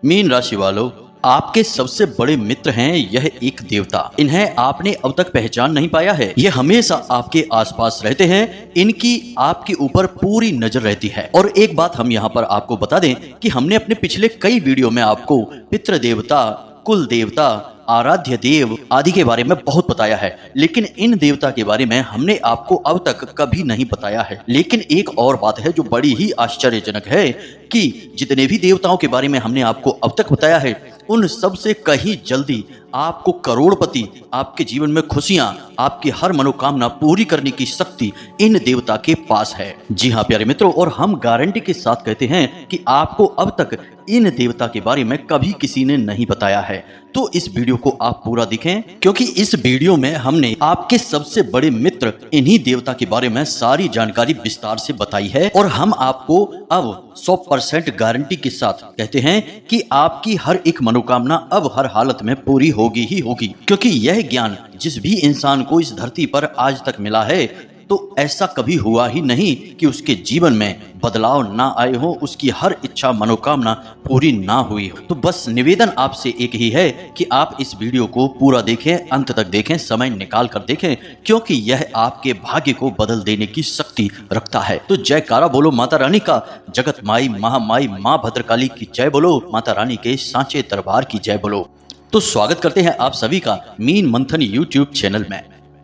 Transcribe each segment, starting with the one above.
Mean राशि वालों, आपके सबसे बड़े मित्र हैं यह एक देवता। इन्हें आपने अब तक पहचान नहीं पाया है। ये हमेशा आपके आसपास रहते हैं। इनकी आपके ऊपर पूरी नजर रहती है। और एक बात हम यहाँ पर आपको बता दें कि हमने अपने पिछले कई वीडियो में आपको पितृ देवता, कुल देवता, आराध्य देव आदि के बारे में बहुत बताया है, लेकिन इन देवता के बारे में हमने आपको अब तक कभी नहीं बताया है। लेकिन एक और बात है जो बड़ी ही आश्चर्यजनक है कि जितने भी देवताओं के बारे में हमने आपको अब तक बताया है, उन सब से कहीं जल्दी आपको करोड़पति, आपके जीवन में खुशियां, आपकी हर मनोकामना पूरी करने की शक्ति इन देवता के पास है। जी हाँ प्यारे मित्रों, और हम गारंटी के साथ कहते हैं कि आपको अब तक इन देवता के बारे में कभी किसी ने नहीं बताया है। तो इस वीडियो को आप पूरा देखें, क्योंकि इस वीडियो में हमने आपके सबसे बड़े मित्र इन्हीं देवता के बारे में सारी जानकारी विस्तार से बताई है। और हम आपको अब 100% गारंटी के साथ कहते हैं कि आपकी हर एक मनोकामना अब हर हालत में पूरी होगी ही होगी, क्योंकि यह ज्ञान जिस भी इंसान को इस धरती पर आज तक मिला है, तो ऐसा कभी हुआ ही नहीं कि उसके जीवन में बदलाव ना आए हो, उसकी हर इच्छा मनोकामना पूरी ना हुई हो। तो बस निवेदन आपसे एक ही है कि आप इस वीडियो को पूरा देखें, अंत तक देखें, समय निकाल कर देखें, क्योंकि यह आपके भाग्य को बदल देने की शक्ति रखता है। तो जयकारा बोलो माता रानी का, जगत माई महामाई माँ भद्रकाली की जय बोलो, माता रानी के सांचे दरबार की जय बोलो। तो स्वागत करते हैं आप सभी का मीन मंथन यूट्यूब चैनल में।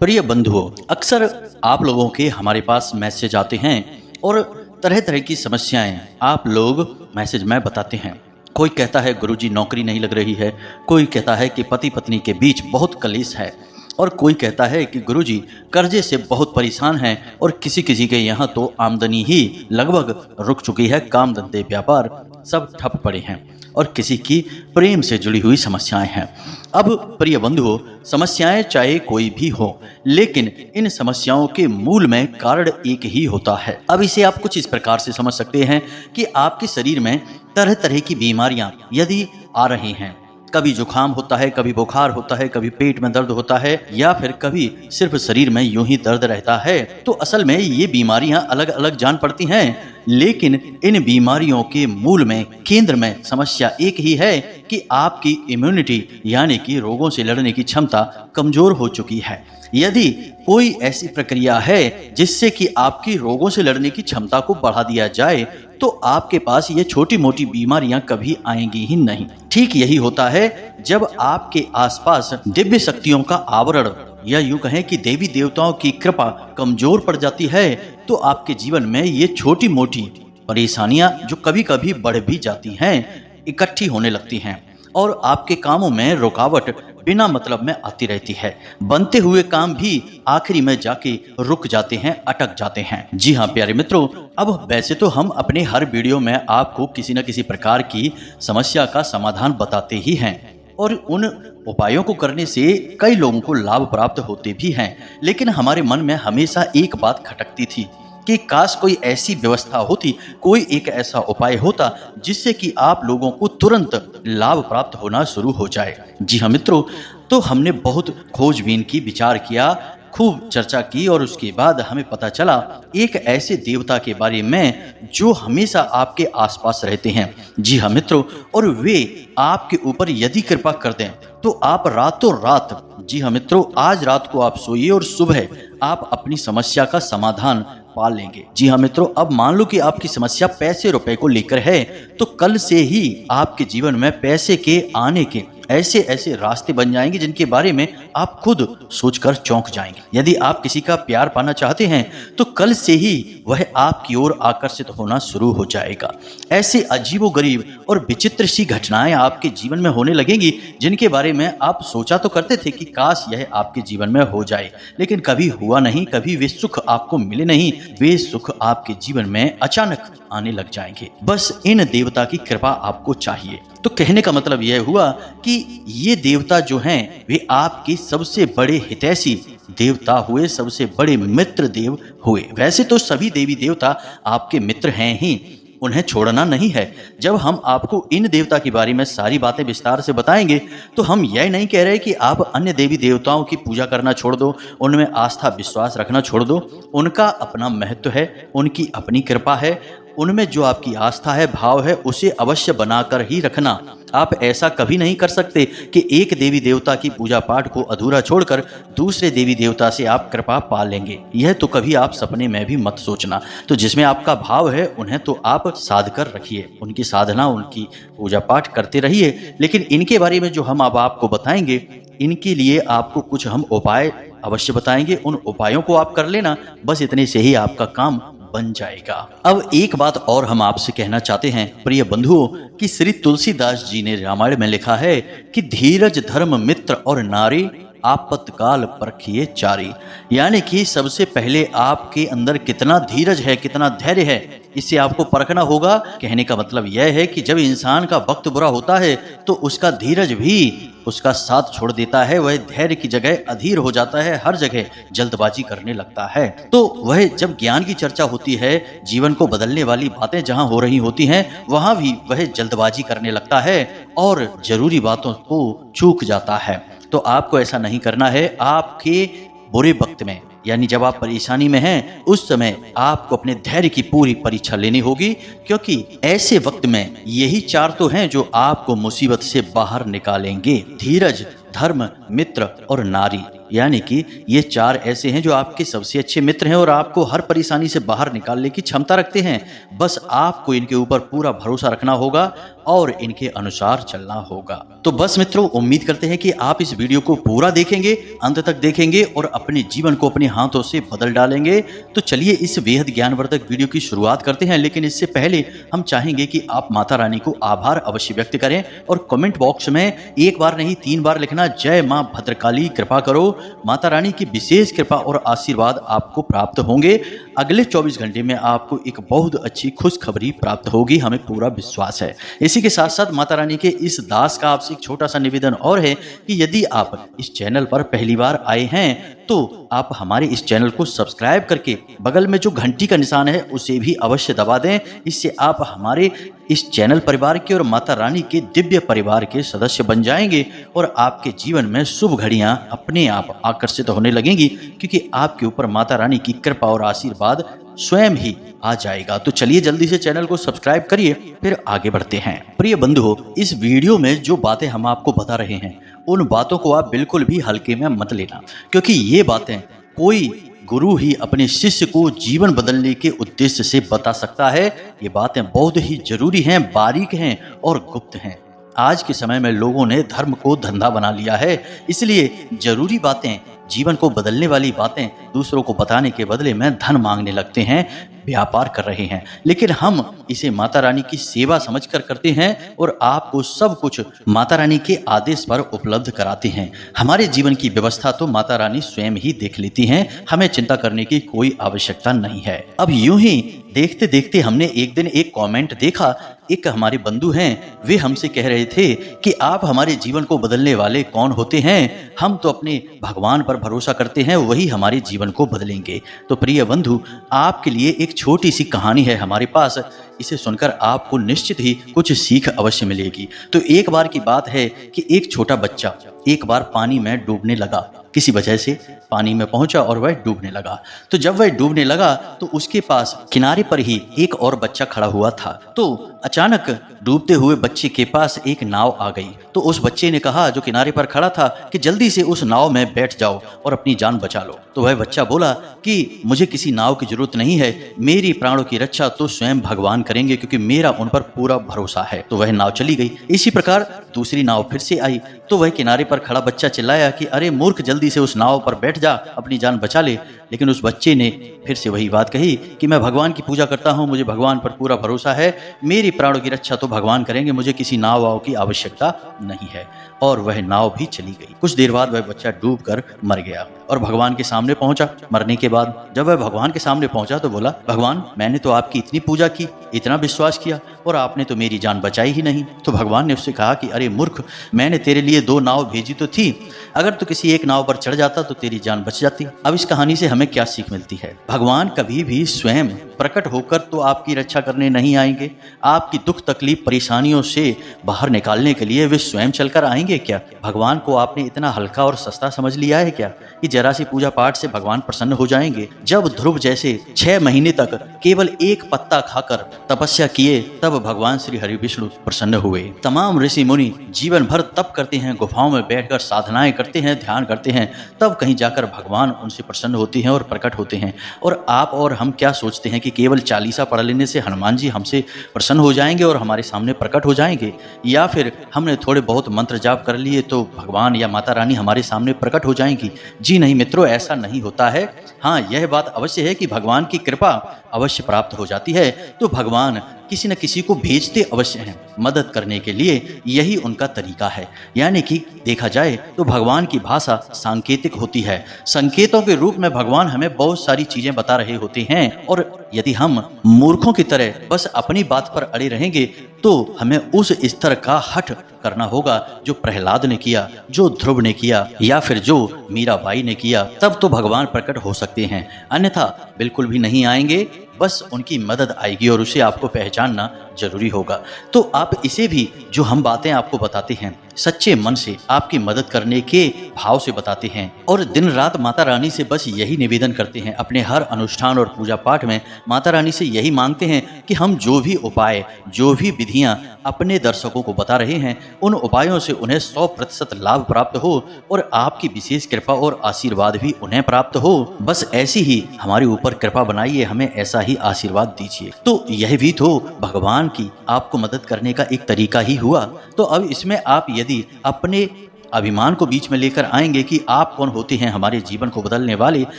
प्रिय बंधुओं, अक्सर आप लोगों के हमारे पास मैसेज आते हैं और तरह तरह की समस्याएं आप लोग मैसेज में बताते हैं। कोई कहता है गुरुजी नौकरी नहीं लग रही है, कोई कहता है कि पति पत्नी के बीच बहुत कलेश है, और कोई कहता है कि गुरुजी कर्जे से बहुत परेशान हैं, और किसी किसी के यहाँ तो आमदनी ही लगभग रुक चुकी है, काम धंधे व्यापार सब ठप पड़े हैं, और किसी की प्रेम से जुड़ी हुई समस्याएं हैं। अब प्रिय बंधुओं, समस्याएं चाहे कोई भी हो, लेकिन इन समस्याओं के मूल में कारण एक ही होता है। अब इसे आप कुछ इस प्रकार से समझ सकते हैं कि आपके शरीर में तरह तरह की बीमारियां यदि आ रही हैं, कभी जुकाम होता है, कभी बुखार होता है, कभी पेट में दर्द होता है, या फिर कभी सिर्फ शरीर में यूं ही दर्द रहता है, तो असल में ये बीमारियां अलग अलग जान पड़ती हैं, लेकिन इन बीमारियों के मूल में, केंद्र में समस्या एक ही है कि आपकी इम्यूनिटी यानी कि रोगों से लड़ने की क्षमता कमजोर हो चुकी है। यदि कोई ऐसी प्रक्रिया है जिससे कि आपकी रोगों से लड़ने की क्षमता को बढ़ा दिया जाए, तो आपके पास ये छोटी मोटी बीमारियां कभी आएंगी ही नहीं। ठीक यही होता है जब आपके आसपास दिव्य शक्तियों का आवरण, या यूं कहें कि देवी देवताओं की कृपा कमजोर पड़ जाती है, तो आपके जीवन में ये छोटी मोटी परेशानियां जो कभी कभी बढ़ भी जाती हैं, इकट्ठी होने लगती हैं, और आपके कामों में रुकावट बिना मतलब में आती रहती है। बनते हुए काम भी आखिरी में जाके रुक जाते हैं, अटक जाते हैं। जी हाँ प्यारे मित्रों, अब वैसे तो हम अपने हर वीडियो में आपको किसी न किसी प्रकार की समस्या का समाधान बताते ही हैं, और उन उपायों को करने से कई लोगों को लाभ प्राप्त होते भी हैं, लेकिन हमारे मन में हमेशा एक बात खटकती थी कि काश कोई ऐसी व्यवस्था होती, कोई एक ऐसा उपाय होता जिससे कि आप लोगों को तुरंत लाभ प्राप्त होना शुरू हो जाए। जी हाँ मित्रों, तो हमने बहुत खोजबीन की, विचार किया, खूब चर्चा की, और उसके बाद हमें पता चला एक ऐसे देवता के बारे में जो हमेशा आपके आसपास रहते हैं। जी हाँ मित्रों, और वे आपके ऊपर यदि कृपा कर दें तो आप रातों रात, जी हाँ मित्रों, आज रात को आप सोइए और सुबह आप अपनी समस्या का समाधान पा लेंगे। जी हाँ मित्रों, अब मान लो कि आपकी समस्या पैसे रुपए को लेकर है, तो कल से ही आपके जीवन में पैसे के आने के ऐसे ऐसे रास्ते बन जाएंगे जिनके बारे में आप खुद सोचकर चौंक जाएंगे। यदि आप किसी का प्यार पाना चाहते हैं, तो कल से ही वह आपकी ओर आकर्षित होना शुरू हो जाएगा। ऐसे अजीबोगरीब और विचित्र सी घटनाएं आपके जीवन में होने लगेंगी जिनके बारे में आप सोचा तो करते थे कि काश यह आपके जीवन में हो जाए, लेकिन कभी हुआ नहीं, कभी वे सुख आपको मिले नहीं। वे सुख आपके जीवन में अचानक आने लग जाएंगे। बस इन देवता की कृपा आपको चाहिए। तो कहने का मतलब यह हुआ कि ये देवता जो हैं, वे आपके सबसे बड़े हितैषी देवता हुए, सबसे बड़े मित्र देव हुए। वैसे तो सभी देवी देवता आपके मित्र हैं ही, उन्हें छोड़ना नहीं है। जब हम आपको इन देवता के बारे में सारी बातें विस्तार से बताएंगे, तो हम यह नहीं कह रहे कि आप अन्य देवी देवताओं की पूजा करना छोड़ दो, उनमें आस्था विश्वास रखना छोड़ दो। उनका अपना महत्व है, उनकी अपनी कृपा है, उनमें जो आपकी आस्था है, भाव है, उसे अवश्य बनाकर ही रखना। आप ऐसा कभी नहीं कर सकते कि एक देवी देवता की पूजा पाठ को अधूरा छोड़कर दूसरे देवी देवता से आप कृपा पा लेंगे। यह तो कभी आप सपने में भी मत सोचना। तो जिसमें आपका भाव है उन्हें तो आप साध कर रखिए, उनकी साधना, उनकी पूजा पाठ करते रहिए। लेकिन इनके बारे में जो हम अब आपको बताएंगे, इनके लिए आपको कुछ हम उपाय अवश्य बताएंगे। उन उपायों को आप कर लेना, बस इतने से ही आपका काम बन जाएगा। अब एक बात और हम आपसे कहना चाहते हैं प्रिय बंधुओं, कि श्री तुलसीदास जी ने रामायण में लिखा है कि धीरज धर्म मित्र और नारी आपत्काल परखिए चारी। यानी कि सबसे पहले आपके अंदर कितना धीरज है, कितना धैर्य है, इससे आपको परखना होगा। कहने का मतलब यह है कि जब इंसान का वक्त बुरा होता है तो उसका धीरज भी उसका साथ छोड़ देता है। वह धैर्य की जगह अधीर हो जाता है, हर जगह जल्दबाजी करने लगता है। तो वह जब ज्ञान की चर्चा होती है, जीवन को बदलने वाली बातें जहां हो रही होती हैं, वहां भी वह जल्दबाजी करने लगता है और जरूरी बातों को चूक जाता है। तो आपको ऐसा नहीं करना है। आपके बुरे वक्त में, यानी जब आप परेशानी में हैं, उस समय आपको अपने धैर्य की पूरी परीक्षा लेनी होगी, क्योंकि ऐसे वक्त में यही चार तो हैं जो आपको मुसीबत से बाहर निकालेंगे। धीरज, धर्म, मित्र और नारी, यानी कि ये चार ऐसे हैं जो आपके सबसे अच्छे मित्र हैं और आपको हर परेशानी से बाहर निकालने की क्षमता रखते हैं। बस आपको इनके ऊपर पूरा भरोसा रखना होगा और इनके अनुसार चलना होगा। तो बस मित्रों, उम्मीद करते हैं कि आप इस वीडियो को पूरा देखेंगे, अंत तक देखेंगे और अपने जीवन को अपने हाथों से बदल डालेंगे। तो चलिए इस बेहद ज्ञानवर्धक वीडियो की शुरुआत करते हैं। लेकिन इससे पहले हम चाहेंगे कि आप माता रानी को आभार अवश्य व्यक्त करें और कमेंट बॉक्स में एक बार नहीं 3 बार लिखना, जय मां भद्रकाली, कृपा करो। माता रानी की विशेष कृपा और आशीर्वाद आपको प्राप्त होंगे। अगले 24 घंटे में आपको एक बहुत अच्छी खुशखबरी प्राप्त होगी, हमें पूरा विश्वास है। इसी के साथ साथ माता रानी के इस दास का आपसे एक छोटा सा निवेदन और है कि यदि आप इस चैनल पर पहली बार आए हैं तो आप हमारे इस चैनल को सब्सक्राइब करके बगल में जो घंटी का निशान है उसे भी अवश्य दबा दें। इससे आप हमारे इस चैनल परिवार के और माता रानी के दिव्य परिवार के सदस्य बन जाएंगे और आपके जीवन में शुभ घड़ियां अपने आप आकर्षित होने लगेंगी, क्योंकि आपके ऊपर माता रानी की कृपा और आशीर्वाद स्वयं ही आ जाएगा। तो चलिए जल्दी से चैनल को सब्सक्राइब करिए, फिर आगे बढ़ते हैं। प्रिय बंधुओं, इस वीडियो में जो बातें हम आपको बता रहे हैं, उन बातों को आप बिल्कुल भी हल्के में मत लेना, क्योंकि ये बातें कोई गुरु ही अपने शिष्य को जीवन बदलने के उद्देश्य से बता सकता है। ये बातें बहुत ही जरूरी हैं, बारीक हैं और गुप्त हैं। आज के समय में लोगों ने धर्म को धंधा बना लिया है, इसलिए जरूरी बातें, जीवन को बदलने वाली बातें दूसरों को बताने के बदले में धन मांगने लगते हैं, व्यापार कर रहे हैं। लेकिन हम इसे माता रानी की सेवा समझकर करते हैं और आपको सब कुछ माता रानी के आदेश पर उपलब्ध कराते हैं। हमारे जीवन की व्यवस्था तो माता रानी स्वयं ही देख लेती हैं, हमें चिंता करने की कोई आवश्यकता नहीं है। अब यूं ही देखते देखते हमने एक दिन एक कमेंट देखा। एक हमारे बंधु हैं, वे हमसे कह रहे थे कि आप हमारे जीवन को बदलने वाले कौन होते हैं? हम तो अपने भगवान पर भरोसा करते हैं, वही हमारे जीवन को बदलेंगे। तो प्रिय बंधु, आपके लिए एक छोटी सी कहानी है हमारे पास। इसे सुनकर आपको निश्चित ही कुछ सीख अवश्य मिलेगी। तो एक बार की बात है कि एक छोटा बच्चा एक बार पानी में डूबने लगा। किसी वजह से पानी में पहुंचा और वह डूबने लगा। तो जब वह डूबने लगा तो उसके पास किनारे पर ही एक और बच्चा खड़ा हुआ था। तो अचानक डूबते हुए बच्चे के पास एक नाव आ गई। तो उस बच्चे ने कहा, जो किनारे पर खड़ा था, कि जल्दी से उस नाव में बैठ जाओ और अपनी जान बचा लो। तो वह बच्चा बोला कि मुझे किसी नाव की जरूरत नहीं है, मेरी प्राणों की रक्षा तो स्वयं भगवान करेंगे, क्योंकि मेरा उन पर पूरा भरोसा है। तो वह नाव चली गई। इसी प्रकार दूसरी नाव फिर से आई। तो वह किनारे पर खड़ा बच्चा चिल्लाया कि अरे मूर्ख, जल्दी से उस नाव पर बैठ जा, अपनी जान बचा ले। लेकिन उस बच्चे ने फिर से वही बात कही कि मैं भगवान की पूजा करता हूँ, मुझे भगवान पर पूरा भरोसा है, मेरी प्राणों की रक्षा तो भगवान करेंगे, मुझे किसी नाव वाव की आवश्यकता नहीं है। और वह नाव भी चली गई। कुछ देर बाद वह बच्चा डूबकर मर गया और भगवान के सामने पहुंचा। मरने के बाद जब वह भगवान के सामने पहुंचा तो बोला, भगवान, मैंने तो आपकी इतनी पूजा की, इतना विश्वास किया, और आपने तो मेरी जान बचाई ही नहीं। तो भगवान ने उससे कहा कि अरे मूर्ख, मैंने तेरे लिए 2 नाव भेजी तो थी, अगर तू किसी एक नाव पर चढ़ जाता तो तेरी जान बच जाती। अब इस कहानी से हमें क्या सीख मिलती है? भगवान कभी भी स्वयं प्रकट होकर तो आपकी रक्षा करने नहीं आएंगे। आपकी दुख तकलीफ परेशानियों से बाहर निकालने के लिए वे स्वयं चलकर आएंगे क्या? भगवान को आपने इतना हल्का और सस्ता समझ लिया है क्या? कि जरा सी पूजा पाठ से भगवान प्रसन्न हो जाएंगे। जब ध्रुव जैसे 6 महीने तक केवल एक पत्ता खाकर तपस्या किए तब भगवान श्री हरि विष्णु प्रसन्न हुए। तमाम ऋषि मुनि जीवन भर तप करते हैं, गुफाओं में बैठकर साधनाएं करते हैं, ध्यान करते हैं, तब कहीं जाकर भगवान उनसे प्रसन्न होते हैं और प्रकट होते हैं। और आप और हम क्या सोचते हैं कि केवल चालीसा पढ़ लेने से हनुमान जी हमसे प्रसन्न हो जाएंगे और हमारे सामने प्रकट हो जाएंगे, या फिर हमने थोड़े बहुत मंत्र जाप कर लिए तो भगवान या माता रानी हमारे सामने प्रकट हो जाएंगी? जी नहीं मित्रों, ऐसा नहीं होता है। हाँ, यह बात अवश्य है कि भगवान की कृपा अवश्य प्राप्त हो जाती है तो भगवान किसी न किसी को भेजते अवश्य हैं मदद करने के लिए, यही उनका तरीका है। यानी कि देखा जाए तो भगवान की भाषा सांकेतिक होती है। संकेतों के रूप में भगवान हमें बहुत सारी चीजें बता रहे होते हैं, और यदि हम मूर्खों की तरह बस अपनी बात पर अड़े रहेंगे तो हमें उस स्तर का हठ करना होगा जो प्रहलाद ने किया, जो ध्रुव ने किया, या फिर जो मीराबाई ने किया, तब तो भगवान प्रकट हो सकते हैं, अन्यथा बिल्कुल भी नहीं आएंगे। बस उनकी मदद आएगी और उसे आपको पहचानना जरूरी होगा। तो आप इसे भी, जो हम बातें आपको बताते हैं, सच्चे मन से आपकी मदद करने के भाव से बताते हैं, और दिन रात माता रानी से बस यही निवेदन करते हैं। अपने हर अनुष्ठान और पूजा पाठ में माता रानी से यही मांगते हैं कि हम जो भी उपाय, जो भी विधियां अपने दर्शकों को बता रहे हैं, उन उपायों से उन्हें 100% लाभ प्राप्त हो और आपकी विशेष कृपा और आशीर्वाद भी उन्हें प्राप्त हो। बस ऐसी ही हमारे ऊपर कृपा बनाइए, हमें ऐसा ही आशीर्वाद दीजिए। तो यह भी तो भगवान की आपको मदद करने का एक तरीका ही हुआ। तो अब इसमें आप यदि अपने अभिमान को बीच में लेकर आएंगे कि आप कौन होते हैं हमारे जीवन को बदलने वाले,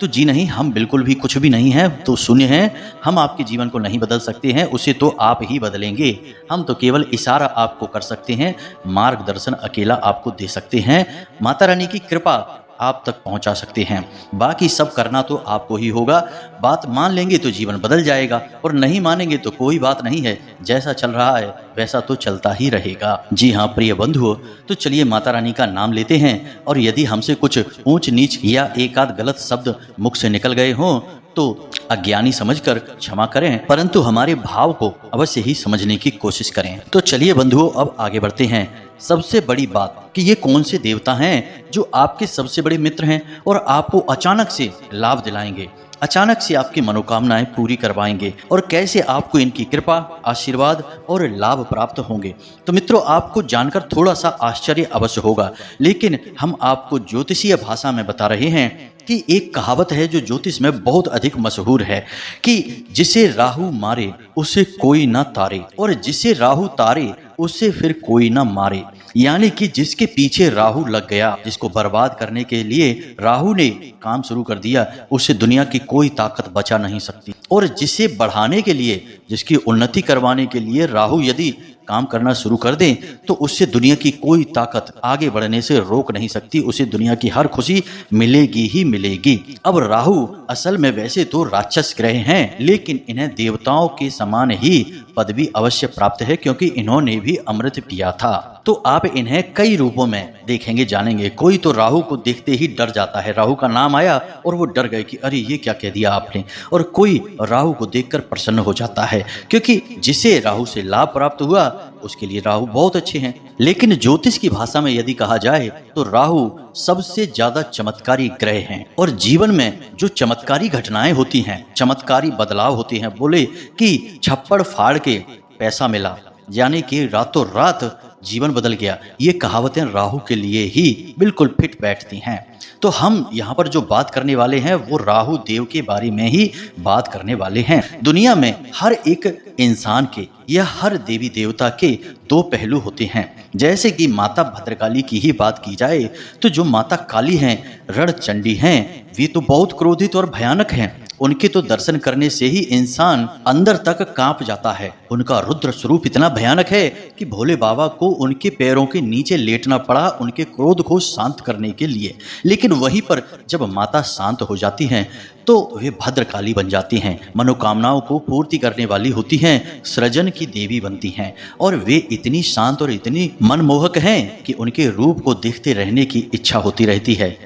तो जी नहीं, हम बिल्कुल भी कुछ भी नहीं हैं, तो शून्य हैं। हम आपके जीवन को नहीं बदल सकते हैं, उसे तो आप ही बदलेंगे। हम तो केवल इशारा आपको कर सकते हैं, मार्गदर्शन अकेला आपको दे सकते हैं, माता रानी की कृपा आप तक पहुंचा सकते हैं। बाकी सब करना तो आपको ही होगा। बात मान लेंगे तो जीवन बदल जाएगा, और नहीं मानेंगे तो कोई बात नहीं है, जैसा चल रहा है वैसा तो चलता ही रहेगा। जी हाँ प्रिय बंधुओं, तो चलिए माता रानी का नाम लेते हैं, और यदि हमसे कुछ ऊंच नीच या एक आध गलत शब्द मुख से निकल गए हों तो अज्ञानी समझकर क्षमा करें, परंतु हमारे भाव को अवश्य ही समझने की कोशिश करें। तो चलिए बंधुओं, अब आगे बढ़ते हैं। सबसे बड़ी बात कि ये कौन से देवता हैं जो आपके सबसे बड़े मित्र हैं और आपको अचानक से लाभ दिलाएंगे, अचानक से आपकी मनोकामनाएं पूरी करवाएंगे, और कैसे आपको इनकी कृपा, आशीर्वाद और लाभ प्राप्त होंगे। तो मित्रों, आपको जानकर थोड़ा सा आश्चर्य अवश्य होगा, लेकिन हम आपको ज्योतिषीय भाषा में बता रहे हैं कि एक कहावत है जो ज्योतिष में बहुत अधिक मशहूर है कि जिसे राहु मारे उसे कोई ना तारे, और जिसे राहु तारे उसे फिर कोई ना मारे। यानी कि जिसके पीछे राहु लग गया, जिसको बर्बाद करने के लिए राहु ने काम शुरू कर दिया, उससे दुनिया की कोई ताकत बचा नहीं सकती। और जिसे बढ़ाने के लिए, जिसकी उन्नति करवाने के लिए राहु यदि काम करना शुरू कर दें तो उससे दुनिया की कोई ताकत आगे बढ़ने से रोक नहीं सकती, उसे दुनिया की हर खुशी मिलेगी ही मिलेगी। अब राहु असल में वैसे तो राक्षस ग्रह हैं, लेकिन इन्हें देवताओं के समान ही पदवी अवश्य प्राप्त है, क्योंकि इन्होंने भी अमृत पिया था। तो आप इन्हें कई रूपों में देखेंगे, जानेंगे। कोई तो राहु को देखते ही डर जाता है, राहु का नाम आया और वो डर गए कि अरे ये क्या कह दिया आपने, और कोई राहु को देखकर प्रसन्न हो जाता है, क्योंकि जिसे राहु से लाभ प्राप्त हुआ उसके लिए राहु बहुत अच्छे हैं। लेकिन ज्योतिष की भाषा में यदि कहा जाए तो राहु सबसे ज्यादा चमत्कारी ग्रह हैं, और जीवन में जो चमत्कारी घटनाएं होती हैं, चमत्कारी बदलाव होते हैं, बोले कि छप्पड़ फाड़ के पैसा मिला, यानी कि रातों रात जीवन बदल गया, ये कहावतें राहु के लिए ही बिल्कुल फिट बैठती हैं। तो हम यहाँ पर जो बात करने वाले हैं वो राहु देव के बारे में ही बात करने वाले हैं। दुनिया में हर एक इंसान के या हर देवी देवता के दो पहलू होते हैं। जैसे कि माता भद्रकाली की ही बात की जाए तो जो माता काली हैं, रणचंडी हैं, वे तो बहुत क्रोधित और भयानक हैं। उनके तो दर्शन करने से ही इंसान अंदर तक कांप जाता है। उनका रुद्र स्वरूप इतना भयानक है कि भोले बाबा को उनके पैरों के नीचे लेटना पड़ा उनके क्रोध को शांत करने के लिए। लेकिन वहीं पर जब माता शांत हो जाती हैं तो वे भद्रकाली बन जाती हैं, मनोकामनाओं को पूर्ति करने वाली होती हैं, सृजन की देवी बनती हैं, और वे इतनी शांत और इतनी मनमोहक हैं कि उनके रूप को देखते रहने की इच्छा होती रहती है।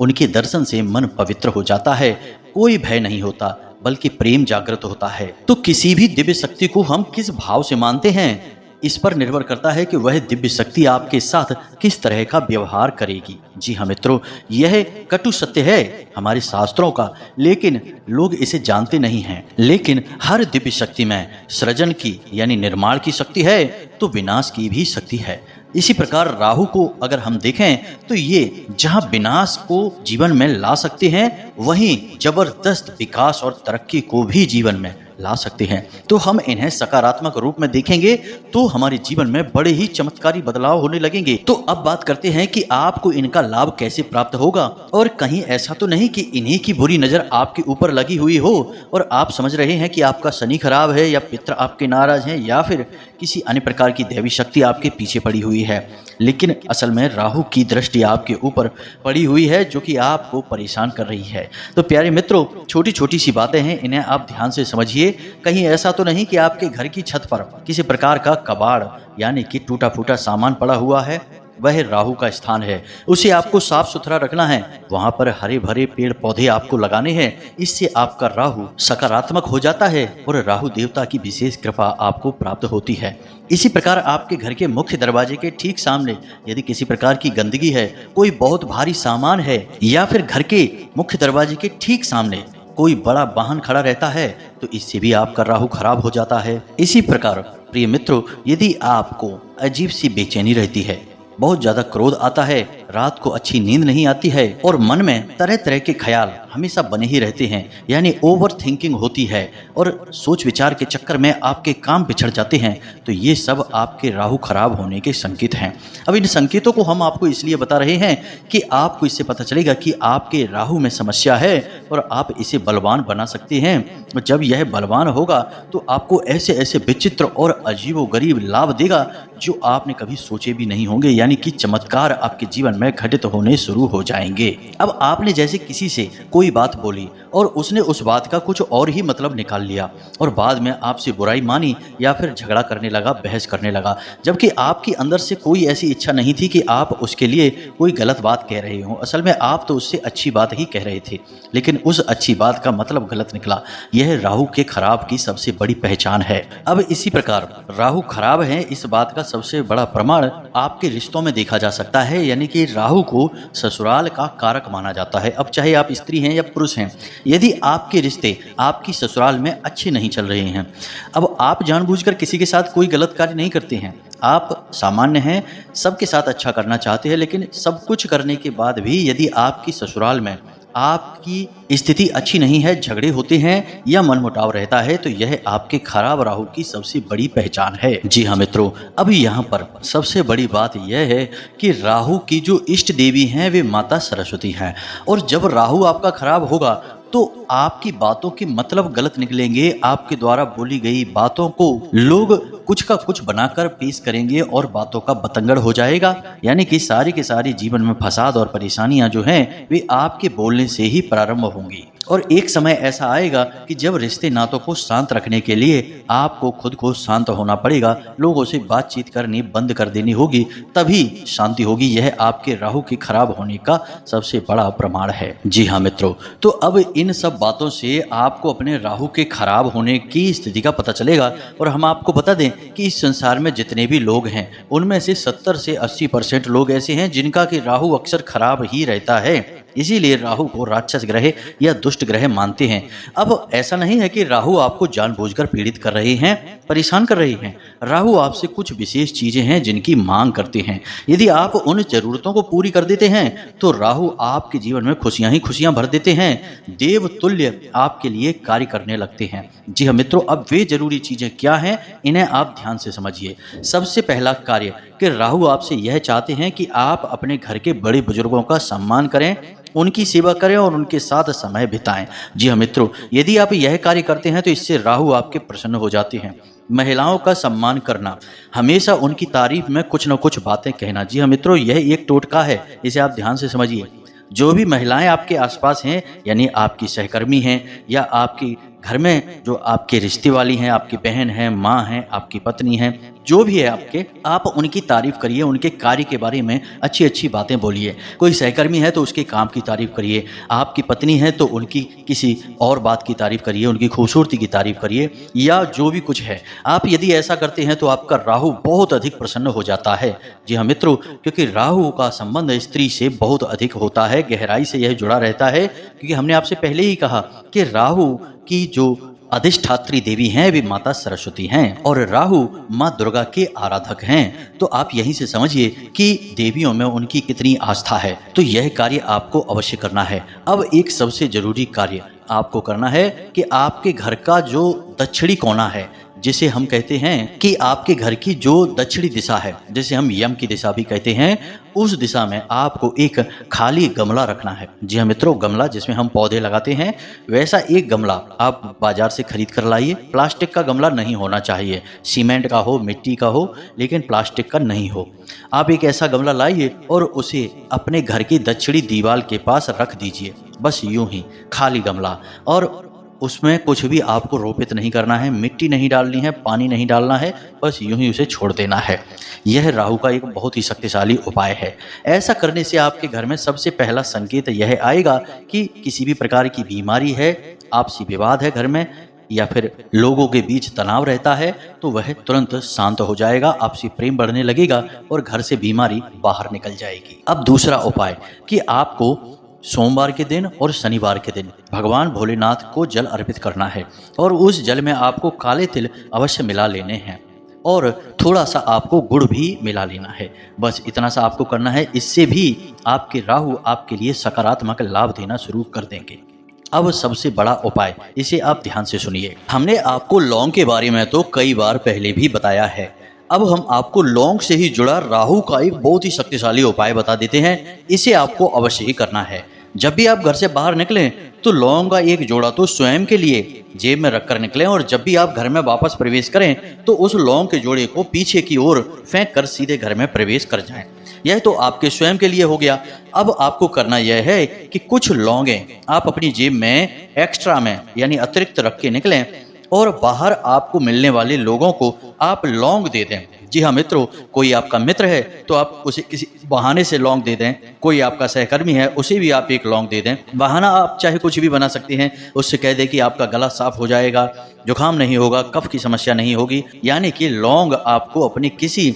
उनके दर्शन से मन पवित्र हो जाता है, कोई भय नहीं होता बल्कि प्रेम जागृत होता है। तो किसी भी दिव्य शक्ति को हम किस भाव से मानते हैं, इस पर निर्भर करता है कि वह दिव्य शक्ति आपके साथ किस तरह का व्यवहार करेगी। जी हाँ मित्रों, यह कटु सत्य है हमारे शास्त्रों का, लेकिन लोग इसे जानते नहीं हैं। लेकिन हर दिव्य शक्ति में सृजन की यानी निर्माण की शक्ति है तो विनाश की भी शक्ति है। इसी प्रकार राहु को अगर हम देखें तो ये जहां विनाश को जीवन में ला सकते हैं, वहीं जबरदस्त विकास और तरक्की को भी जीवन में ला सकते हैं। तो हम इन्हें सकारात्मक रूप में देखेंगे तो हमारे जीवन में बड़े ही चमत्कारी बदलाव होने लगेंगे। तो अब बात करते हैं कि आपको इनका लाभ कैसे प्राप्त होगा। और कहीं ऐसा तो नहीं कि इन्हीं की बुरी नजर आपके ऊपर लगी हुई हो और आप समझ रहे हैं कि आपका शनि खराब है या पितर आपके नाराज हैं या फिर किसी अन्य प्रकार की दैवी शक्ति आपके पीछे पड़ी हुई है। लेकिन असल में राहु की दृष्टि आपके ऊपर पड़ी हुई है जो कि आपको परेशान कर रही है। तो प्यारे मित्रों, छोटी छोटी सी बातें हैं, इन्हें आप ध्यान से समझिए। कहीं ऐसा तो नहीं कि आपके घर की छत पर किसी प्रकार का कबाड़ यानी कि टूटा फूटा सामान पड़ा हुआ है। वह राहु का स्थान है, उसे आपको साफ सुथरा रखना है। वहां पर हरे भरे पेड़ पौधे आपको लगाने हैं, इससे आपका राहु सकारात्मक हो जाता है और राहु देवता की विशेष कृपा आपको प्राप्त होती है। इसी प्रकार आपके घर के मुख्य दरवाजे के ठीक सामने यदि किसी प्रकार की गंदगी है, कोई बहुत भारी सामान है या फिर घर के मुख्य दरवाजे के ठीक सामने कोई बड़ा वाहन खड़ा रहता है तो इससे भी आपका राहु खराब हो जाता है। इसी प्रकार प्रिय मित्रों, यदि आपको अजीब सी बेचैनी रहती है, बहुत ज्यादा क्रोध आता है, रात को अच्छी नींद नहीं आती है और मन में तरह तरह के ख्याल हमेशा बने ही रहते हैं, यानी ओवर थिंकिंग होती है और सोच विचार के चक्कर में आपके काम बिछड़ जाते हैं, तो ये सब आपके राहु खराब होने के संकेत हैं। अब इन संकेतों को हम आपको इसलिए बता रहे हैं कि आपको इससे पता चलेगा कि आपके राहु में समस्या है और आप इसे बलवान बना सकते हैं। और जब यह बलवान होगा तो आपको ऐसे ऐसे विचित्र और अजीबोगरीब लाभ देगा जो आपने कभी सोचे भी नहीं होंगे, यानी कि चमत्कार आपके जीवन में घटित होने शुरू हो जाएंगे। अब आपने जैसे किसी से कोई बात बोली और उसने उस बात का कुछ और ही मतलब निकाल लिया और बाद में आपसे बुराई मानी या फिर झगड़ा करने लगा, बहस करने लगा, जबकि आपके अंदर से कोई ऐसी इच्छा नहीं थी कि आप उसके लिए कोई गलत बात कह रहे हो। असल में आप तो उससे अच्छी बात ही कह रहे थे, लेकिन उस अच्छी बात का मतलब गलत निकला। यह राहु के खराब की सबसे बड़ी पहचान है। अब इसी प्रकार राहु खराब है, इस बात का सबसे बड़ा प्रमाण आपके रिश्तों में देखा जा सकता है, यानी कि राहु को ससुराल का कारक माना जाता है। अब चाहे आप स्त्री हैं या पुरुष हैं, यदि आपके रिश्ते आपकी ससुराल में अच्छे नहीं चल रहे हैं, अब आप जानबूझकर किसी के साथ कोई गलत कार्य नहीं करते हैं, आप सामान्य हैं, सबके साथ अच्छा करना चाहते हैं, लेकिन सब कुछ करने के बाद भी यदि आपकी ससुराल में आपकी स्थिति अच्छी नहीं है, झगड़े होते हैं या मनमुटाव रहता है, तो यह आपके खराब राहु की सबसे बड़ी पहचान है। जी हाँ मित्रों, अभी यहाँ पर सबसे बड़ी बात यह है कि राहु की जो इष्ट देवी हैं वे माता सरस्वती हैं, और जब राहु आपका खराब होगा तो आपकी बातों के मतलब गलत निकलेंगे। आपके द्वारा बोली गई बातों को लोग कुछ का कुछ बनाकर पेश करेंगे और बातों का बतंगड़ हो जाएगा, यानी कि सारी के सारी जीवन में फसाद और परेशानियां जो हैं वे आपके बोलने से ही प्रारंभ होंगी। और एक समय ऐसा आएगा कि जब रिश्ते नातों को शांत रखने के लिए आपको खुद को शांत होना पड़ेगा, लोगों से बातचीत करनी बंद कर देनी होगी, तभी शांति होगी। यह आपके राहु के खराब होने का सबसे बड़ा प्रमाण है। जी हाँ मित्रों, तो अब इन सब बातों से आपको अपने राहु के खराब होने की स्थिति का पता चलेगा। और हम आपको बता दें कि इस संसार में जितने भी लोग हैं उनमें से 70 से 80% लोग ऐसे हैं जिनका कि राहु अक्सर खराब ही रहता है, इसीलिए राहु को राक्षस ग्रह या दुष्ट ग्रह मानते हैं। अब ऐसा नहीं है कि राहु आपको जानबूझकर पीड़ित कर रहे हैं, परेशान कर रहे हैं। राहु आपसे कुछ विशेष चीजें हैं जिनकी मांग करते हैं। यदि आप उन जरूरतों को पूरी कर देते हैं तो राहु आपके जीवन में खुशियां ही खुशियां भर देते हैं, देव तुल्य आपके लिए कार्य करने लगते हैं। जी हाँ मित्रों, अब वे जरूरी चीजें क्या हैं, इन्हें आप ध्यान से समझिए। सबसे पहला कार्य कि राहु आपसे यह चाहते हैं कि आप अपने घर के बड़े बुजुर्गों का सम्मान करें, उनकी सेवा करें और उनके साथ समय बिताएं। जी हाँ मित्रों, यदि आप यह कार्य करते हैं तो इससे राहु आपके प्रसन्न हो जाते हैं। महिलाओं का सम्मान करना, हमेशा उनकी तारीफ में कुछ न कुछ बातें कहना। जी हाँ मित्रों, यह एक टोटका है, इसे आप ध्यान से समझिए। जो भी महिलाएं आपके आसपास हैं, यानी आपकी सहकर्मी हैं या आपकी घर में जो आपके रिश्ते वाली हैं, आपकी बहन है, माँ है, आपकी पत्नी है, जो भी है आपके, आप उनकी तारीफ करिए, उनके कार्य के बारे में अच्छी अच्छी बातें बोलिए। कोई सहकर्मी है तो उसके काम की तारीफ करिए, आपकी पत्नी है तो उनकी किसी और बात की तारीफ करिए, उनकी खूबसूरती की तारीफ करिए, या जो भी कुछ है। आप यदि ऐसा करते हैं तो आपका राहु बहुत अधिक प्रसन्न हो जाता है। जी हाँ मित्रों, क्योंकि राहु का संबंध स्त्री से बहुत अधिक होता है, गहराई से यह जुड़ा रहता है। क्योंकि हमने आपसे पहले ही कहा कि राहु की जो अधिष्ठात्री देवी हैं वे माता सरस्वती हैं और राहु माँ दुर्गा के आराधक हैं। तो आप यहीं से समझिए कि देवियों में उनकी कितनी आस्था है। तो यह कार्य आपको अवश्य करना है। अब एक सबसे जरूरी कार्य आपको करना है कि आपके घर का जो दक्षिणी कोना है, जिसे हम कहते हैं कि आपके घर की जो दक्षिणी दिशा है, जिसे हम यम की दिशा भी कहते हैं, उस दिशा में आपको एक खाली गमला रखना है। जी हाँ मित्रों, गमला जिसमें हम पौधे लगाते हैं, वैसा एक गमला आप बाजार से खरीद कर लाइए। प्लास्टिक का गमला नहीं होना चाहिए, सीमेंट का हो, मिट्टी का हो, लेकिन प्लास्टिक का नहीं हो। आप एक ऐसा गमला लाइए और उसे अपने घर की दक्षिणी दीवार के पास रख दीजिए। बस यूं ही खाली गमला, और उसमें कुछ भी आपको रोपित नहीं करना है, मिट्टी नहीं डालनी है, पानी नहीं डालना है, बस यूं ही उसे छोड़ देना है। यह राहु का एक बहुत ही शक्तिशाली उपाय है। ऐसा करने से आपके घर में सबसे पहला संकेत यह आएगा कि किसी भी प्रकार की बीमारी है, आपसी विवाद है घर में, या फिर लोगों के बीच तनाव रहता है, तो वह तुरंत शांत हो जाएगा, आपसी प्रेम बढ़ने लगेगा और घर से बीमारी बाहर निकल जाएगी। अब दूसरा उपाय कि आपको सोमवार के दिन और शनिवार के दिन भगवान भोलेनाथ को जल अर्पित करना है और उस जल में आपको काले तिल अवश्य मिला लेने हैं और थोड़ा सा आपको गुड़ भी मिला लेना है। बस इतना सा आपको करना है। इससे भी आपके राहु आपके लिए सकारात्मक लाभ देना शुरू कर देंगे। अब सबसे बड़ा उपाय, इसे आप ध्यान से सुनिए। हमने आपको लौंग के बारे में तो कई बार पहले भी बताया है। अब हम आपको लौंग से ही जुड़ा राहु का एक बहुत ही शक्तिशाली उपाय बता देते हैं। इसे आपको अवश्य ही करना है। जब भी आप घर से बाहर निकलें तो लौंग का एक जोड़ा तो स्वयं के लिए जेब में रखकर निकलें, और जब भी आप घर में वापस प्रवेश करें तो उस लौंग के जोड़े को पीछे की ओर फेंक कर सीधे घर में प्रवेश कर जाएं। यह तो आपके स्वयं के लिए हो गया। अब आपको करना यह है कि कुछ लौंगें आप अपनी जेब में एक्स्ट्रा में यानी अतिरिक्त रख के निकलें और बाहर आपको मिलने वाले लोगों को आप लौंग दे दें। जी हाँ मित्रों, कोई आपका मित्र है तो आप उसे किसी बहाने से लौंग दे दें। कोई आपका सहकर्मी है, उसे भी आप एक लौंग दे दें। बहाना आप चाहे कुछ भी बना सकते हैं। उससे कह दें कि आपका गला साफ हो जाएगा, जुकाम नहीं होगा, कफ की समस्या नहीं होगी। यानी कि लौंग आपको अपने किसी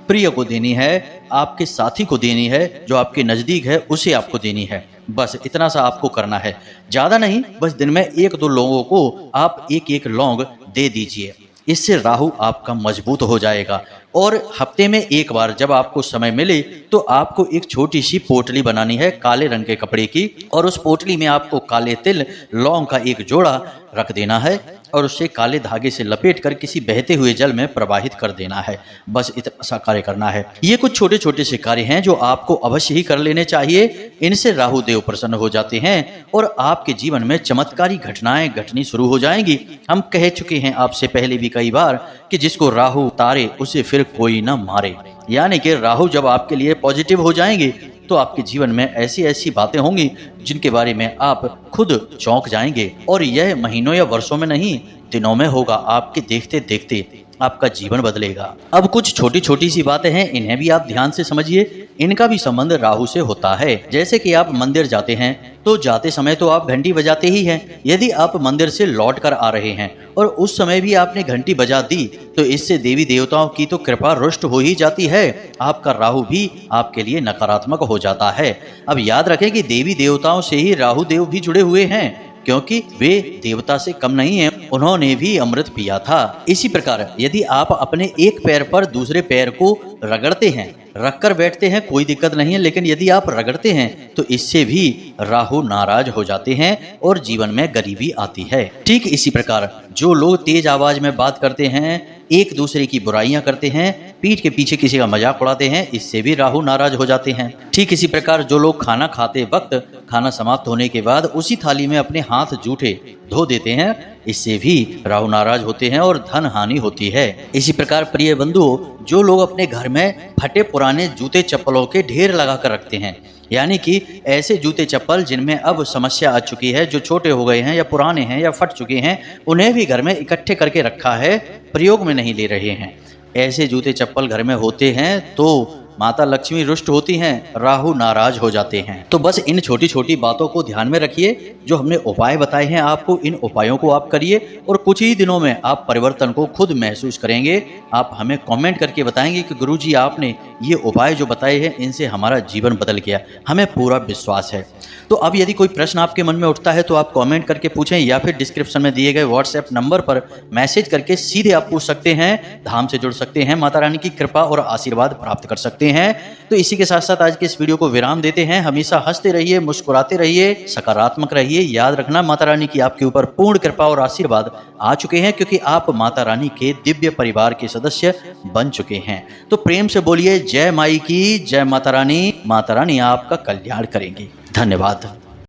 प्रिय को देनी है, आपके साथी को देनी है, जो आपके नज़दीक है उसे आपको देनी है। बस इतना सा आपको करना है, ज़्यादा नहीं। बस दिन में 1-2 लोगों को आप एक एक लौंग दे दीजिए। इससे राहु आपका मजबूत हो जाएगा। और हफ्ते में एक बार जब आपको समय मिले तो आपको एक छोटी सी पोटली बनानी है काले रंग के कपड़े की, और उस पोटली में आपको काले तिल, लौंग का एक जोड़ा रख देना है और उसे काले धागे से लपेटकर किसी बहते हुए जल में प्रवाहित कर देना है। बस इतना सा कार्य करना है। ये कुछ छोटे छोटे से कार्य हैं जो आपको अवश्य ही कर लेने चाहिए। इनसे राहु देव प्रसन्न हो जाते हैं और आपके जीवन में चमत्कारी घटनाएं घटनी शुरू हो जाएंगी। हम कह चुके हैं आपसे पहले भी कई बार कि जिसको राहु तारे उसे फिर कोई ना मारे। यानी कि राहु जब आपके लिए पॉजिटिव हो जाएंगे तो आपके जीवन में ऐसी ऐसी बातें होंगी जिनके बारे में आप खुद चौंक जाएंगे। और यह महीनों या वर्षों में नहीं, दिनों में होगा। आपके देखते देखते आपका जीवन बदलेगा। अब कुछ छोटी छोटी सी बातें हैं, इन्हें भी आप ध्यान से समझिए। इनका भी संबंध राहु से होता है। जैसे कि आप मंदिर जाते हैं तो जाते समय तो आप घंटी बजाते ही हैं। यदि आप मंदिर से लौट कर आ रहे हैं और उस समय भी आपने घंटी बजा दी तो इससे देवी देवताओं की तो कृपा रुष्ट हो ही जाती है। आपका राहु भी आपके लिए नकारात्मक हो जाता है। अब याद रखें कि देवी देवताओं से ही राहु देव भी जुड़े हुए हैं, क्योंकि वे देवता से कम नहीं हैं, उन्होंने भी अमृत पिया था। इसी प्रकार यदि आप अपने एक पैर पर दूसरे पैर को रगड़ते हैं, रखकर बैठते हैं, कोई दिक्कत नहीं है, लेकिन यदि आप रगड़ते हैं तो इससे भी राहु नाराज हो जाते हैं और जीवन में गरीबी आती है। ठीक इसी प्रकार जो लोग तेज आवाज में बात करते हैं, एक दूसरे की बुराइयां करते हैं, पीठ के पीछे किसी का मजाक उड़ाते हैं, इससे भी राहु नाराज हो जाते हैं। ठीक इसी प्रकार जो लोग खाना खाते वक्त खाना समाप्त होने के बाद उसी थाली में अपने हाथ जूठे धो देते हैं, इससे भी राहु नाराज होते हैं और धन हानि होती है। इसी प्रकार प्रिय बंधुओं, जो लोग अपने घर में फटे पुराने जूते चप्पलों के ढेर लगा कर रखते हैं, यानी कि ऐसे जूते चप्पल जिनमें अब समस्या आ चुकी है, जो छोटे हो गए हैं या पुराने हैं या फट चुके हैं, उन्हें भी घर में इकट्ठे करके रखा है, प्रयोग में नहीं ले रहे हैं, ऐसे जूते चप्पल घर में होते हैं तो माता लक्ष्मी रुष्ट होती हैं, राहु नाराज हो जाते हैं। तो बस इन छोटी छोटी बातों को ध्यान में रखिए। जो हमने उपाय बताए हैं आपको, इन उपायों को आप करिए और कुछ ही दिनों में आप परिवर्तन को खुद महसूस करेंगे। आप हमें कमेंट करके बताएंगे कि गुरुजी आपने ये उपाय जो बताए हैं इनसे हमारा जीवन बदल गया। हमें पूरा विश्वास है। तो अब यदि कोई प्रश्न आपके मन में उठता है तो आप कमेंट करके पूछें या फिर डिस्क्रिप्शन में दिए गए व्हाट्सएप नंबर पर मैसेज करके सीधे आप पूछ सकते हैं। धाम से जुड़ सकते हैं, माता रानी की कृपा और आशीर्वाद प्राप्त कर सकते हैं। तो इसी के साथ साथ आज के इस वीडियो को विराम देते हैं। हमेशा हंसते रहिए, मुस्कुराते रहिए, सकारात्मक रहिए। याद रखना माता रानी की आपके ऊपर पूर्ण कृपा और आशीर्वाद आ चुके हैं, क्योंकि आप माता रानी के दिव्य परिवार के सदस्य बन चुके हैं। तो प्रेम से बोलिए जय माई की, जय माता रानी। माता रानी आपका कल्याण करेंगी। धन्यवाद।